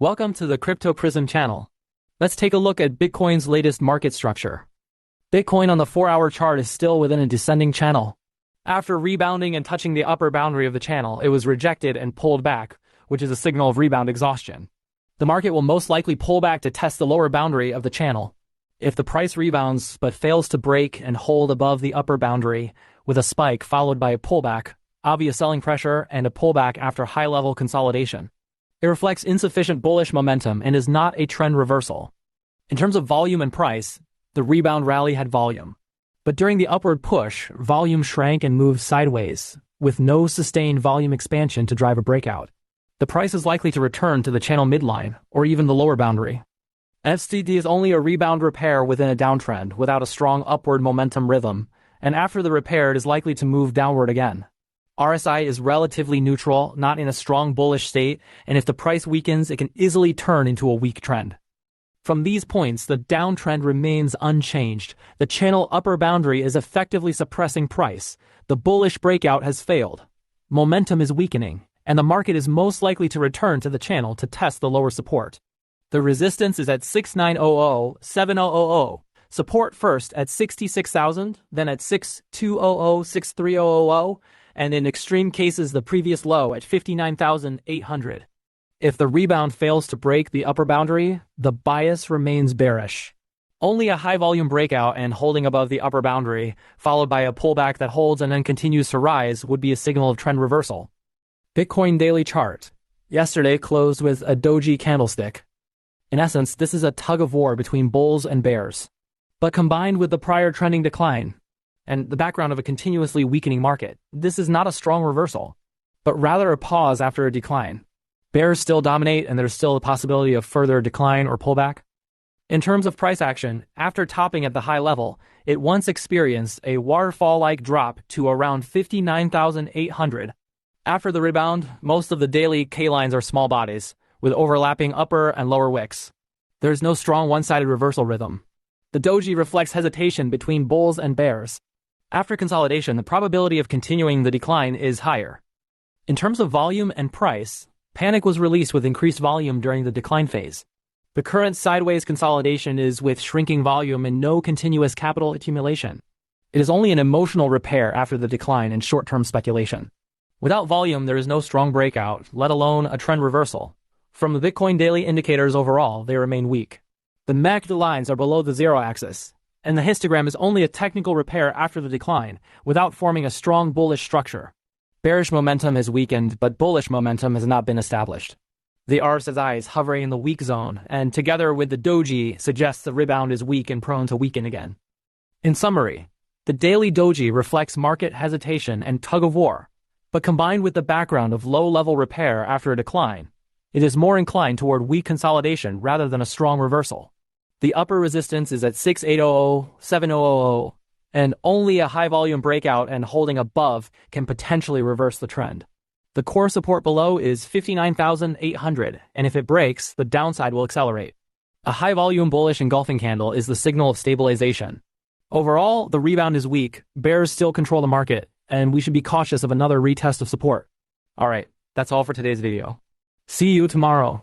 Welcome to the Crypto Prism channel. Let's take a look at Bitcoin's latest market structure. Bitcoin on the 4-hour chart is still within a descending channel. After rebounding and touching the upper boundary of the channel, it was rejected and pulled back, which is a signal of rebound exhaustion. The market will most likely pull back to test the lower boundary of the channel. If the price rebounds but fails to break and hold above the upper boundary with a spike followed by a pullback, obvious selling pressure, and a pullback after high-level consolidation. It reflects insufficient bullish momentum and is not a trend reversal. In terms of volume and price, the rebound rally had volume. But during the upward push, volume shrank and moved sideways, with no sustained volume expansion to drive a breakout. The price is likely to return to the channel midline, or even the lower boundary. FCD is only a rebound repair within a downtrend without a strong upward momentum rhythm, and after the repair it is likely to move downward again. RSI is relatively neutral, not in a strong bullish state, and if the price weakens, it can easily turn into a weak trend. From these points, the downtrend remains unchanged. The channel upper boundary is effectively suppressing price. The bullish breakout has failed. Momentum is weakening, and the market is most likely to return to the channel to test the lower support. The resistance is at 6900, 7000. Support first at 66,000, then at 6200, 6300, and in extreme cases the previous low at 59,800. If the rebound fails to break the upper boundary, the bias remains bearish. Only a high-volume breakout and holding above the upper boundary, followed by a pullback that holds and then continues to rise, would be a signal of trend reversal. Bitcoin daily chart. Yesterday closed with a doji candlestick. In essence, this is a tug-of-war between bulls and bears. But combined with the prior trending decline, and the background of a continuously weakening market, this is not a strong reversal, but rather a pause after a decline. Bears still dominate, and there's still a possibility of further decline or pullback. In terms of price action, after topping at the high level, it once experienced a waterfall-like drop to around 59,800. After the rebound, most of the daily K-lines are small bodies, with overlapping upper and lower wicks. There's no strong one-sided reversal rhythm. The doji reflects hesitation between bulls and bears. After consolidation, the probability of continuing the decline is higher. In terms of volume and price, panic was released with increased volume during the decline phase. The current sideways consolidation is with shrinking volume and no continuous capital accumulation. It is only an emotional repair after the decline and short-term speculation. Without volume, there is no strong breakout, let alone a trend reversal. From the Bitcoin daily indicators overall, they remain weak. The MACD lines are below the zero axis, and the histogram is only a technical repair after the decline, without forming a strong bullish structure. Bearish momentum has weakened, but bullish momentum has not been established. The RSI is hovering in the weak zone, and together with the doji, suggests the rebound is weak and prone to weaken again. In summary, the daily doji reflects market hesitation and tug-of-war, but combined with the background of low-level repair after a decline, it is more inclined toward weak consolidation rather than a strong reversal. The upper resistance is at 6800, 7000, and only a high-volume breakout and holding above can potentially reverse the trend. The core support below is 59,800, and if it breaks, the downside will accelerate. A high-volume bullish engulfing candle is the signal of stabilization. Overall, the rebound is weak, bears still control the market, and we should be cautious of another retest of support. Alright, that's all for today's video. See you tomorrow.